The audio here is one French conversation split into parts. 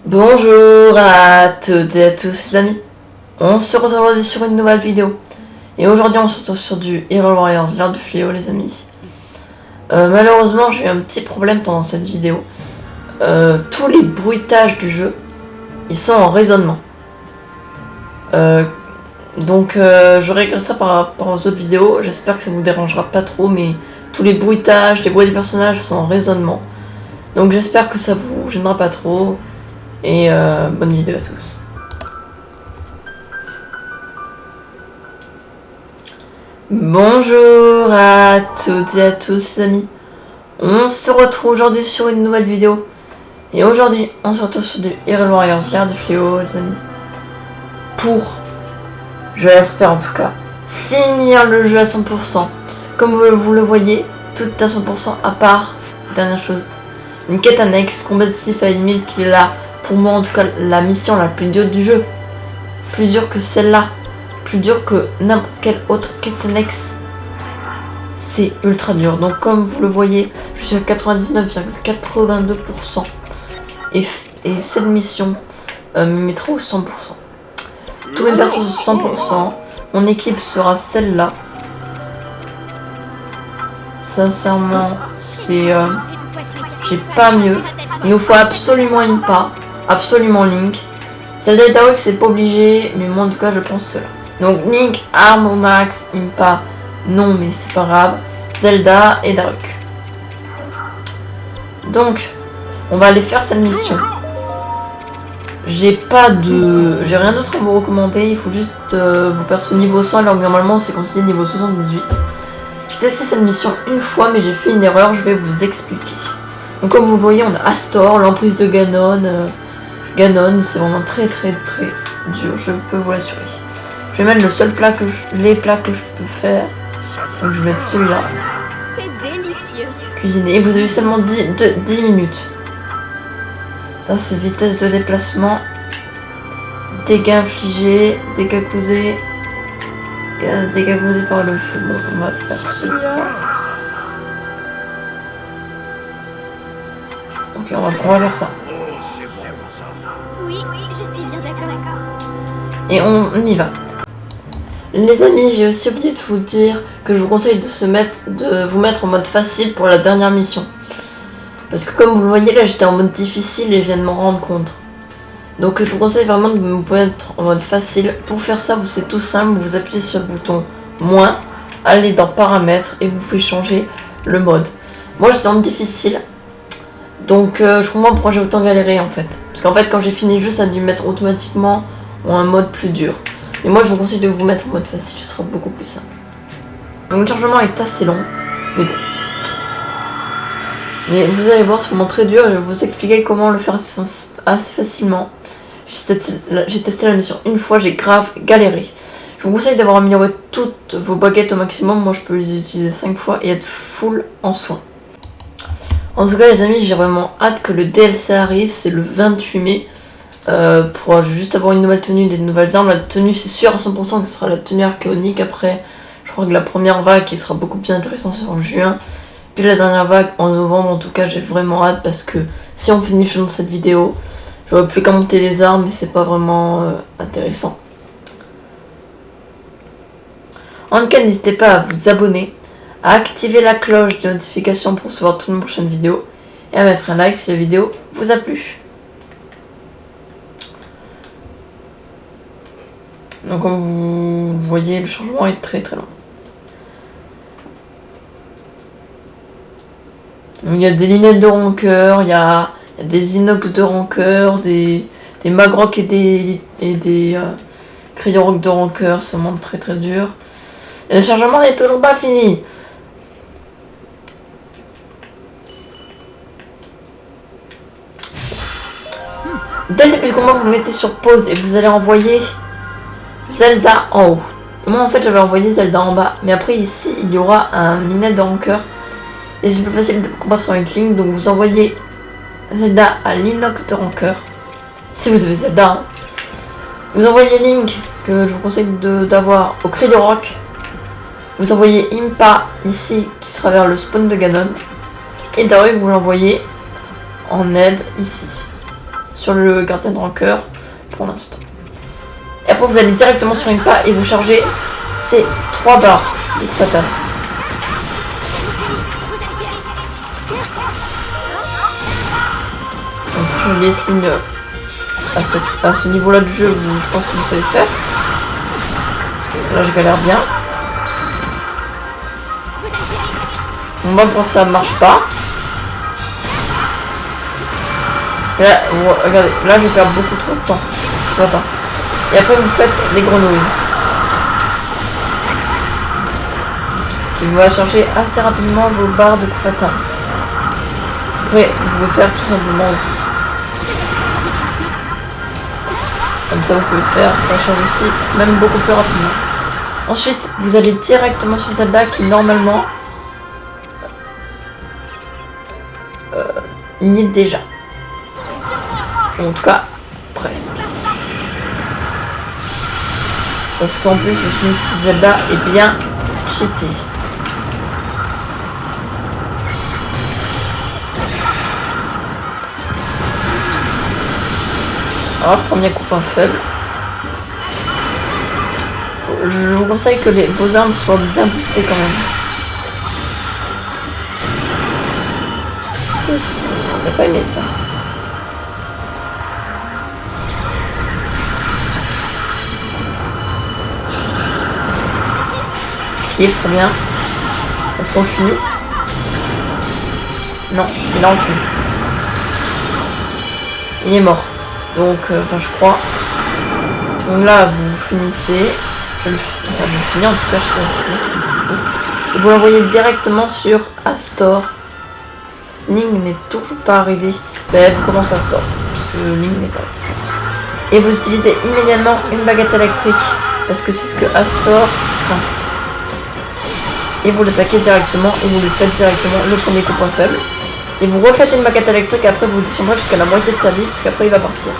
Bonjour à toutes et à tous les amis, on se retrouve aujourd'hui sur une nouvelle vidéo. Et aujourd'hui on se retrouve sur du Hyrule Warriors, l'ère du fléau les amis. Malheureusement j'ai eu un petit problème pendant cette vidéo. Tous les bruitages du jeu, ils sont en raisonnement. Donc je règle ça par rapport aux autres vidéos, j'espère que ça vous dérangera pas trop, mais tous les bruitages, les bruits des personnages sont en raisonnement. Donc j'espère que ça vous gênera pas trop. Et bonne vidéo à tous. Bonjour à toutes et à tous les amis. On se retrouve aujourd'hui sur une nouvelle vidéo. Et aujourd'hui on se retrouve sur du Hyrule Warriors, l'ère du fléau les amis. Pour, je l'espère en tout cas, finir le jeu à 100%. Comme vous le voyez, tout est à 100% à part, dernière chose, une quête annexe, combat décisif à la limite qui est là. Pour moi en tout cas la mission la plus dure du jeu, plus dure que celle-là, plus dure que n'importe quelle autre quête annexe, c'est ultra dur. Donc comme vous le voyez, je suis à 99,82% et cette mission me mettra au 100%. Tous mes persos sont 100%, mon équipe sera celle-là. Sincèrement, c'est j'ai pas mieux. Il nous faut absolument Impa. Absolument Link. Zelda et Daruk c'est pas obligé, mais moi en tout cas je pense cela. Donc Link, arme au max, Impa, non mais c'est pas grave. Zelda et Daruk. Donc, on va aller faire cette mission. J'ai rien d'autre à vous recommander, il faut juste vous perso niveau 100 alors que normalement c'est considéré niveau 78. J'ai testé cette mission une fois mais j'ai fait une erreur, je vais vous expliquer. Donc comme vous voyez on a Astor, l'emprise de Ganon. Ganon, c'est vraiment très dur, je peux vous l'assurer. Je vais mettre le seul plat les plats que je peux faire. Donc je vais mettre celui-là. C'est délicieux. Cuisiner. Et vous avez seulement 10 minutes. Ça c'est vitesse de déplacement. Dégâts infligés, dégâts causés. Et dégâts causés par le feu. Bon, on va faire celui-là. Ok, on va faire ça. Oui, je suis bien d'accord. Et on y va. Les amis, j'ai aussi oublié de vous dire que je vous conseille de vous mettre en mode facile pour la dernière mission. Parce que comme vous le voyez là, j'étais en mode difficile et je viens de m'en rendre compte. Donc je vous conseille vraiment de vous mettre en mode facile. Pour faire ça, c'est tout simple, vous appuyez sur le bouton moins, allez dans paramètres et vous pouvez changer le mode. Moi j'étais en mode difficile. Donc je comprends pourquoi j'ai autant galéré en fait. Parce qu'en fait quand j'ai fini le jeu ça a dû mettre automatiquement en un mode plus dur. Mais moi je vous conseille de vous mettre en mode facile, ce sera beaucoup plus simple. Donc le chargement est assez long. Mais bon. Mais vous allez voir c'est vraiment très dur, je vais vous expliquer comment le faire assez facilement. J'ai testé la mission une fois, j'ai grave galéré. Je vous conseille d'avoir amélioré toutes vos baguettes au maximum, moi je peux les utiliser 5 fois et être full en soins. En tout cas les amis, j'ai vraiment hâte que le DLC arrive, c'est le 28 mai. Pour juste avoir une nouvelle tenue, des nouvelles armes. La tenue c'est sûr à 100% que ce sera la tenue archéonique. Après je crois que la première vague qui sera beaucoup plus intéressante c'est en juin. Puis la dernière vague en novembre. En tout cas j'ai vraiment hâte parce que si on finit dans cette vidéo, j'aurais plus qu'à monter les armes mais c'est pas vraiment intéressant. En tout cas n'hésitez pas à vous abonner, à activer la cloche de notification pour recevoir toutes mes prochaines vidéos et à mettre un like si la vidéo vous a plu. Donc comme vous voyez le changement est très long. Donc, il y a des lunettes de rancœur, il y a des inox de rancœur, des magrocs et des crayons rock de rancœur, c'est vraiment très dur. Et le chargement n'est toujours pas fini. Dès le début du combat, vous mettez sur pause et vous allez envoyer Zelda en haut. Et moi en fait j'avais envoyé Zelda en bas. Mais après ici il y aura un lunette de rancœur. Et c'est plus facile de combattre avec Link. Donc vous envoyez Zelda à l'inox de rancœur. Si vous avez Zelda. Hein. Vous envoyez Link, que je vous conseille d'avoir au cri de roc. Vous envoyez Impa ici qui sera vers le spawn de Ganon. Et Daruk vous l'envoyez en aide ici. sur le gardien de rancœur pour l'instant. Et après vous allez directement sur une pas et vous chargez ces 3 barres de coup fatal. Donc je les signe à ce niveau-là du jeu, je pense que vous savez faire. Là je galère bien. Bon, bah pour ça marche pas. Là, regardez, là je perds beaucoup trop de temps. Je vois pas. Et après vous faites les grenouilles. Et vous allez chercher assez rapidement vos barres de coup fatal. Après vous pouvez faire tout simplement aussi. Comme ça vous pouvez faire, ça change aussi, même beaucoup plus rapidement. Ensuite, vous allez directement sur Zelda qui normalement n'y est déjà. Ou en tout cas, presque. Parce qu'en plus, le Sonic Zelda est bien cheaté. Alors, premier coup point faible. Je vous conseille que vos armes soient bien boostées quand même. J'ai pas aimé ça. Esquive, très bien. Est-ce qu'on finit? Non, là on finit. Il est mort. Donc, enfin je crois. Donc là, vous finissez. Vous finissez en tout cas, je sais pas si c'est fou. Et vous l'envoyez directement sur Astor. Link n'est toujours pas arrivé. Ben, vous commencez Astor. Parce que Link n'est pas arrivé. Et vous utilisez immédiatement une baguette électrique. Parce que c'est ce que Astor. Enfin, et vous l'attaquez directement. Et vous lui faites directement le premier coup point faible. Et vous refaites une baguette électrique. Et après vous descendrez jusqu'à la moitié de sa vie. Parce qu'après il va partir.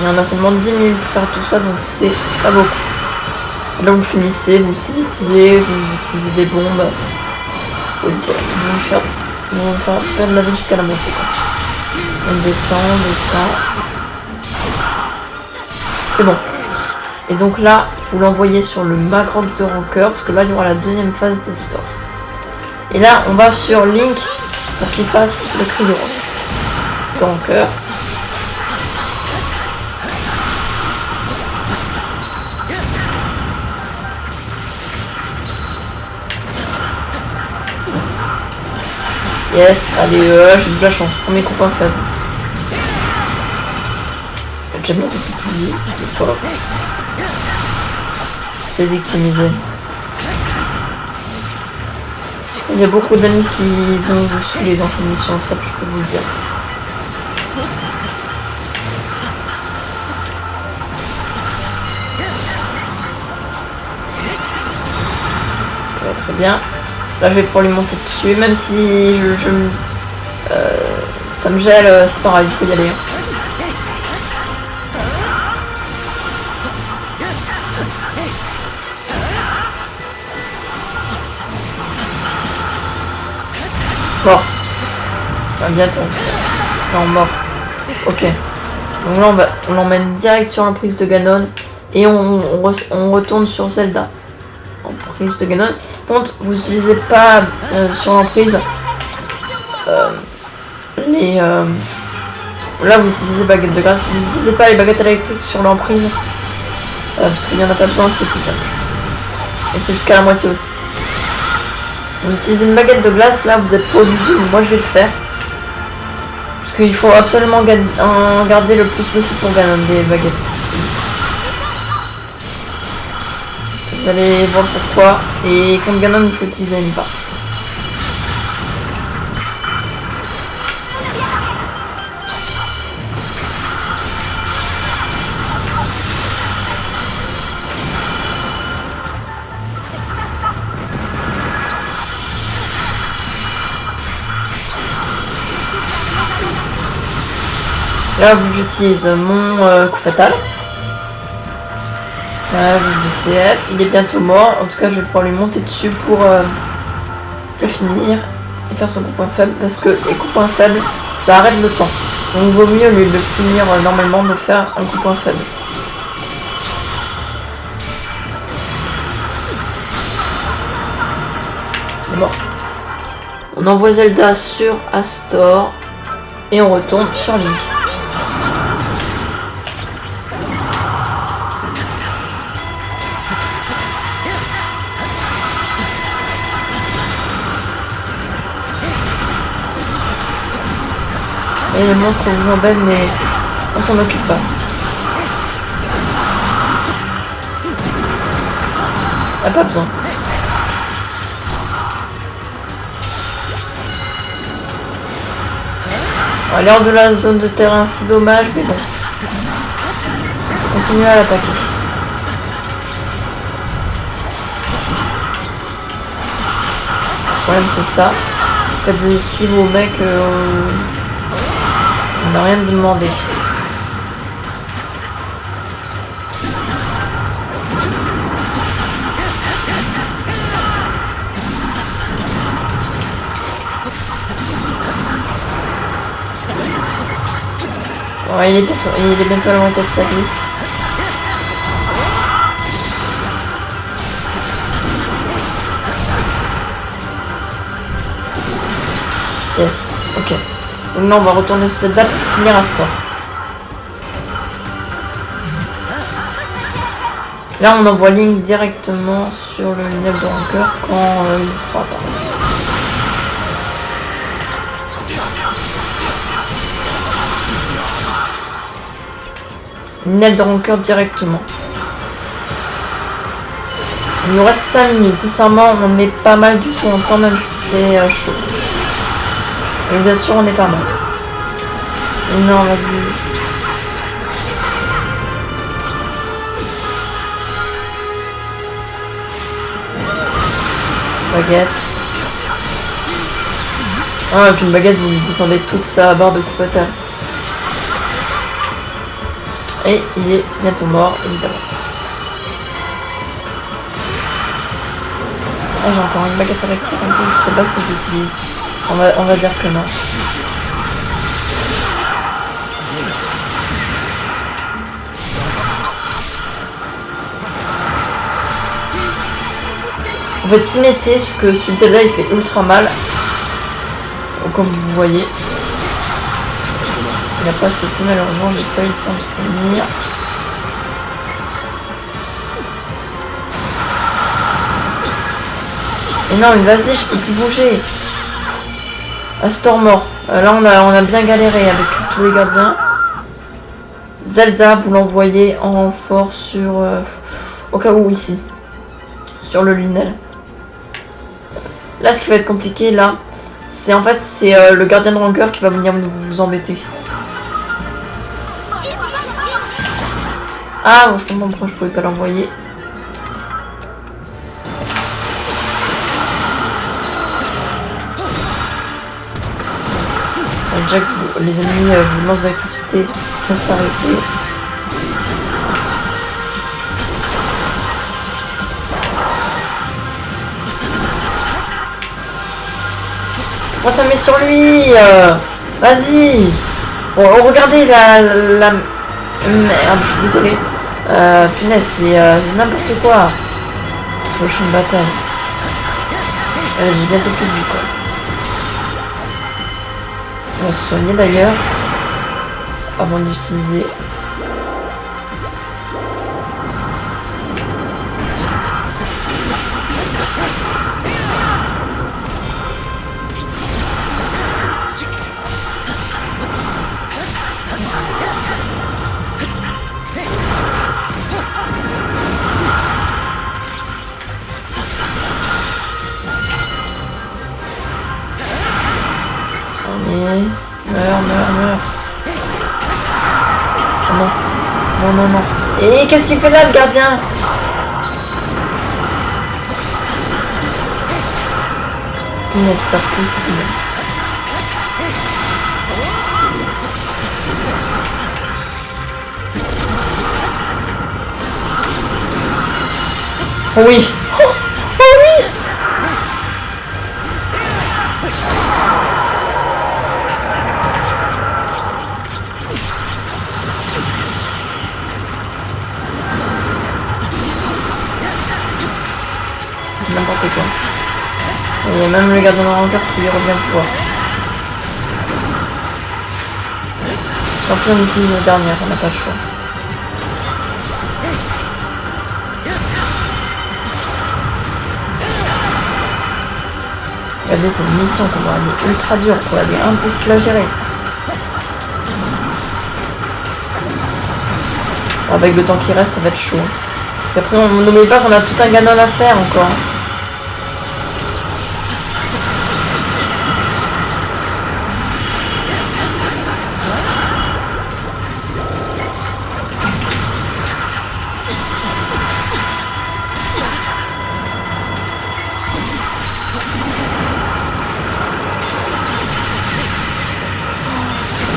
Il y en a seulement 10 minutes pour faire tout ça, donc c'est pas beaucoup. Là vous finissez, vous civilisez, vous utilisez des bombes. Vous faire perdre la vie jusqu'à la moitié. On descend, on descend. C'est bon. Et donc là, vous l'envoyez sur le Magrock de rancœur, parce que là il y aura la deuxième phase des stores. Et là on va sur Link pour qu'il fasse le cri de rancœur. Yes, allez, j'ai de la chance. Premier coup point faible. J'aime bien victimiser. Se fait victimiser. Il y a beaucoup d'ennemis qui vont vous saouler dans cette mission, ça je peux vous le dire. Ouais, très bien. Là je vais pouvoir lui monter dessus, même si ça me gèle, c'est pas grave, il faut y aller. Mort. Enfin, bientôt. Non, mort. Ok. Donc là on l'emmène direct sur l'emprise de Ganon et on retourne sur Zelda. Emprise de Ganon. Par contre, vous n'utilisez pas sur l'emprise là vous utilisez baguette de glace, vous n'utilisez pas les baguettes électriques sur l'emprise parce qu'il n'y en a pas besoin, c'est plus simple. Et c'est jusqu'à la moitié aussi. Vous utilisez une baguette de glace, là vous n'êtes pas obligé, mais moi je vais le faire. Parce qu'il faut absolument en garder le plus possible pour Ganon des baguettes. Vous allez voir pourquoi. Et contre Ganon, il faut utiliser une barre. Là, j'utilise mon coup fatal. Là, je DCF. Il est bientôt mort. En tout cas, je vais pouvoir lui monter dessus pour le finir et faire son coup point faible parce que les coups points faibles ça arrête le temps. Donc il vaut mieux au lieu de finir normalement de faire un coup point faible. Bon. On envoie Zelda sur Astor et on retourne sur Link. Et les monstres vous embêtent mais on s'en occupe pas. Y'a pas besoin. On est hors de la zone de terrain, c'est dommage, mais bon. Faut continuer à l'attaquer. Le problème c'est ça. Faites des esquives aux mecs, on n'a rien demandé. Ouais, il est bientôt à la moitié de sa vie. Yes, ok. Donc là on va retourner sur cette date pour finir Astor. Là on envoie Link directement sur le Neb de Rancœur quand il sera pas. Neb de Rancœur directement. Il nous reste 5 minutes. Sincèrement on est pas mal du tout en temps même si c'est chaud. Et bien sûr on est pas mal. Et non vas-y. Baguette. Ah et puis une baguette vous descendez toute sa barre de coup fatal. Et il est bientôt mort évidemment. Ah j'ai encore une baguette électrique en plus, je sais pas si je l'utilise. On va dire que non. En fait, Cinétis, parce que celui de Zelda il fait ultra mal. Comme vous voyez. Il a presque tout malheureusement, j'ai pas eu le temps de finir. Et non, mais vas-y, je peux plus bouger. Astor mort. Là, on a bien galéré avec tous les gardiens. Zelda, vous l'envoyez en renfort sur... au cas où, ici. Sur le Lunel. Là, ce qui va être compliqué, là, c'est en fait, c'est le gardien de Rancœur qui va venir vous embêter. Ah, bon, je comprends pourquoi je pouvais pas l'envoyer. Déjà que les ennemis vous lancent de l'électricité sans s'arrêter. Moi ça met sur lui. Vas-y. Bon, regardez la... Merde, je suis désolée. Punaise, c'est n'importe quoi. Le champ de bataille. J'ai bientôt plus de vie quoi. On va se soigner d'ailleurs avant d'utiliser. Meurs. Oh non. Et qu'est-ce qu'il fait là, le gardien? Punaise, c'est pas possible. Oh oui. Oh oui. N'importe quoi. Et il y a même le gardien de rancœur qui revient pouvoir. Tant pis, on utilise la dernière, on n'a pas le choix. Regardez, c'est une mission qu'on va aller ultra dure, quoi. Elle est impossible à gérer. Avec le temps qui reste, ça va être chaud. Et après, on n'oublie pas qu'on a tout un Ganon à faire encore.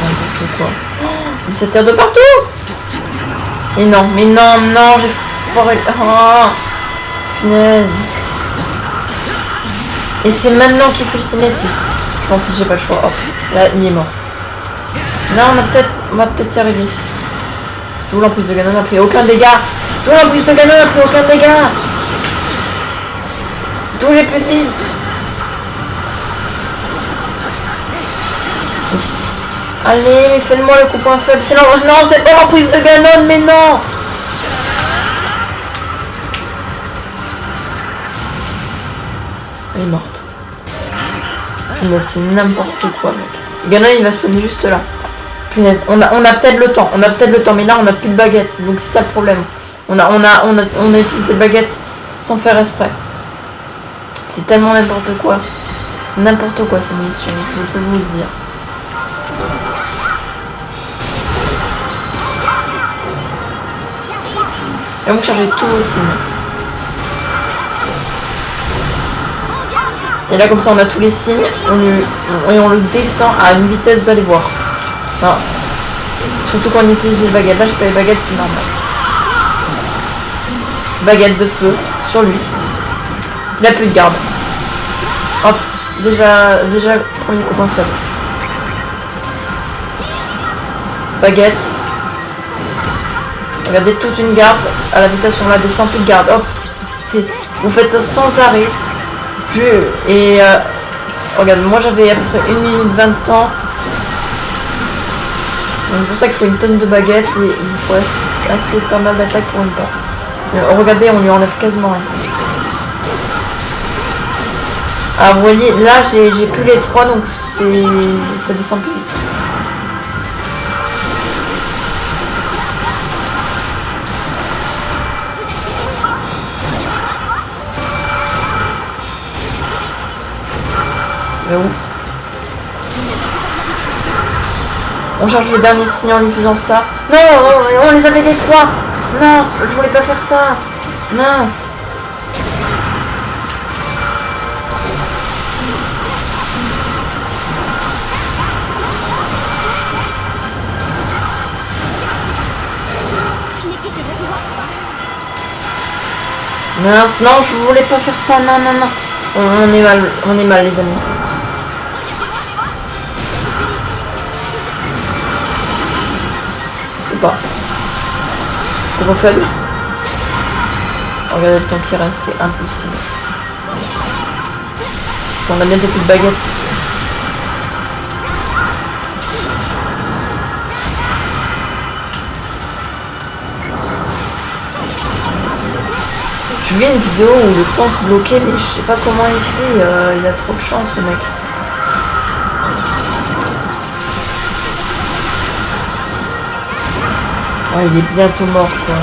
N'importe quoi. Oh, 17 heures de partout! Mais non, j'ai foiré. Oh, punaise. Et c'est maintenant qu'il fait le cinétisme. En fait, j'ai pas le choix. Hop, là, il est mort. Là, on va peut-être y arriver. D'où l'emprise de Ganon n'a pris aucun dégât. D'où l'emprise de Ganon n'a pris aucun dégât. D'où j'ai plus de vie. Allez, mais fais-moi le coup point faible. Sinon, non, c'est pas l'emprise de Ganon, mais non. Elle est morte. Punaise, c'est n'importe quoi, mec. Ganon, il va se prendre juste là. Punaise, on a peut-être le temps. Mais là, on a plus de baguette. Donc, c'est ça le problème. On a utilisé des baguettes sans faire exprès. C'est tellement n'importe quoi. C'est n'importe quoi, cette mission. Je peux vous le dire. Et vous chargez tout aussi. Et là comme ça on a tous les signes. Et on le descend à une vitesse, vous allez voir. Non. Surtout quand on utilise les baguettes. Là j'ai pas les baguettes, c'est normal. Baguette de feu sur lui. Il a plus de garde. Hop. Déjà premier coup point faible. Baguette. Regardez, toute une garde. À la vitesse où on la descend, plus de garde. Hop. Vous faites ça sans arrêt. Regarde, moi j'avais à peu près 1 minute 20 de temps. Donc c'est pour ça qu'il faut une tonne de baguettes et il faut assez pas mal d'attaques pour une part. Regardez, on lui enlève quasiment rien. Ah vous voyez, là j'ai plus les 3 donc ça descend plus vite. Mais où? On charge le dernier signe en lui faisant ça. Non, on les avait les 3. Non, je voulais pas faire ça. Mince. Mince, non, je voulais pas faire ça. Non. On est mal les amis. Ou pas. Trop faible. Regardez le temps qui reste, c'est impossible. On a bientôt plus de baguettes. Je vu une vidéo où le temps se bloquait, mais je sais pas comment il fait. Il a trop de chance, le mec. Oh, il est bientôt mort, quoi.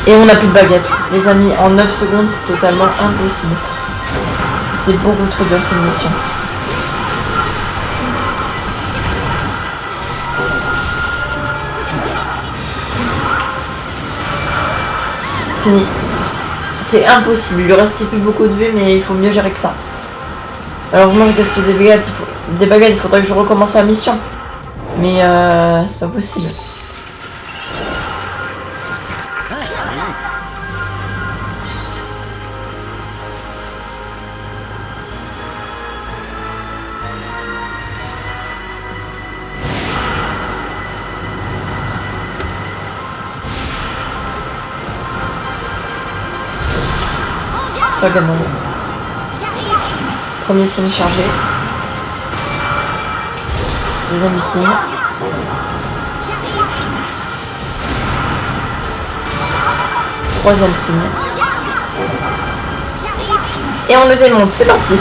Et on n'a plus de baguette. Les amis, en 9 secondes, c'est totalement impossible. C'est beaucoup trop dur, cette mission. Fini. C'est impossible. Il lui restait plus beaucoup de vie, mais il faut mieux gérer que ça. Malheureusement, j'ai gaspillé des baguettes. Il faudrait que je recommence la mission. Mais c'est pas possible. soit gagnant. Premier signe chargé. Deuxième signe. Troisième signe. Et on le démonte, c'est parti.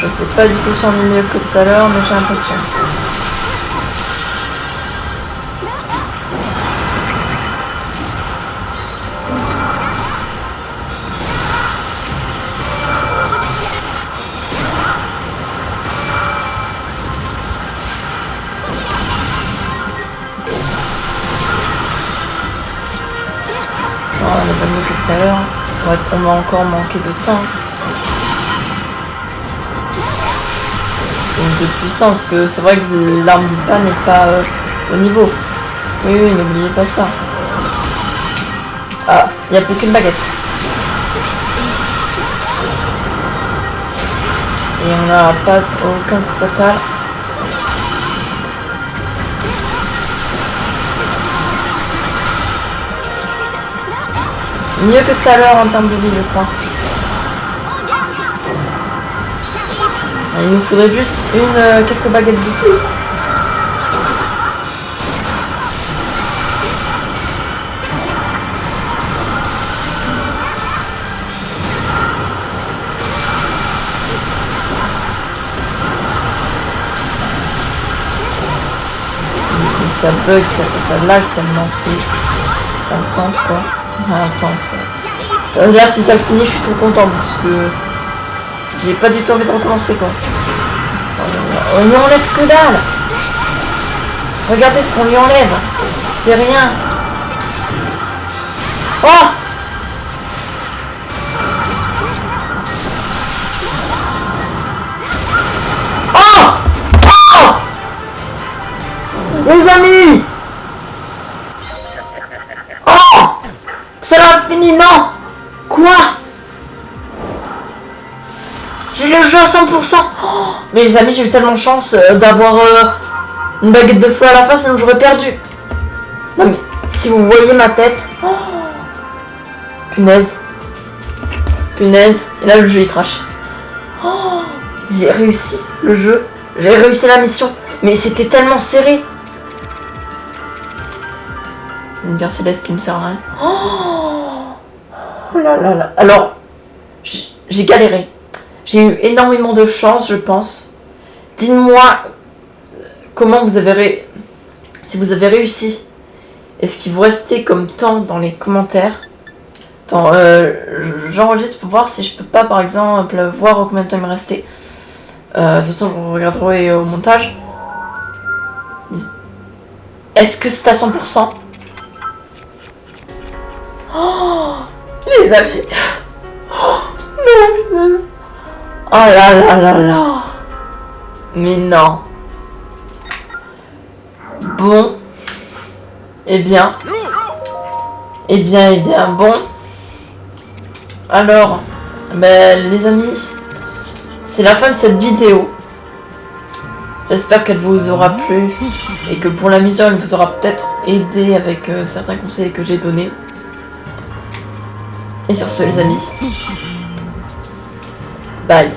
Je sais pas du tout si on est mieux que tout à l'heure, mais j'ai l'impression. Oh, on est pas mieux que tout à l'heure. Ouais, on va encore manquer de temps. De puissance, parce que c'est vrai que l'arme du pas n'est pas au niveau. Oui, n'oubliez pas ça. Ah, il n'y a plus qu'une baguette. Et on n'a pas aucun coup fatal. Mieux que tout à l'heure en termes de vie, je crois. Il nous faudrait juste quelques baguettes de plus. Et ça bug, ça lag tellement, c'est intense quoi. Intense. Là si ça finit, je suis trop contente parce que j'ai pas du tout envie de recommencer quoi. On lui enlève que dalle. Regardez ce qu'on lui enlève. C'est rien. Oh! Oh! Oh! Les amis! Oh! C'est l'infini, non! Quoi? J'ai le jeu à 100%. Oh, mais les amis, j'ai eu tellement de chance d'avoir une baguette de feu à la fin, sinon j'aurais perdu. Non mais, si vous voyez ma tête... Oh, punaise. Punaise. Et là, le jeu, il crache. Oh, j'ai réussi le jeu. J'ai réussi la mission. Mais c'était tellement serré. Une guerre céleste qui me sert à rien. Oh là là là. Alors, j'ai galéré. J'ai eu énormément de chance, je pense. Dites-moi comment vous avez si vous avez réussi. Est-ce qu'il vous restait comme temps dans les commentaires? Attends, j'enregistre pour voir si je peux pas, par exemple, voir combien de temps il me restait. De toute façon, je regarderai au montage. Est-ce que c'est à 100%? Oh, les amis. Oh, non, putain. Oh là là là là. Mais non. Bon. Eh bien, bon. Alors, ben, les amis, c'est la fin de cette vidéo. J'espère qu'elle vous aura plu et que pour la mission, elle vous aura peut-être aidé avec certains conseils que j'ai donnés. Et sur ce, les amis, bye.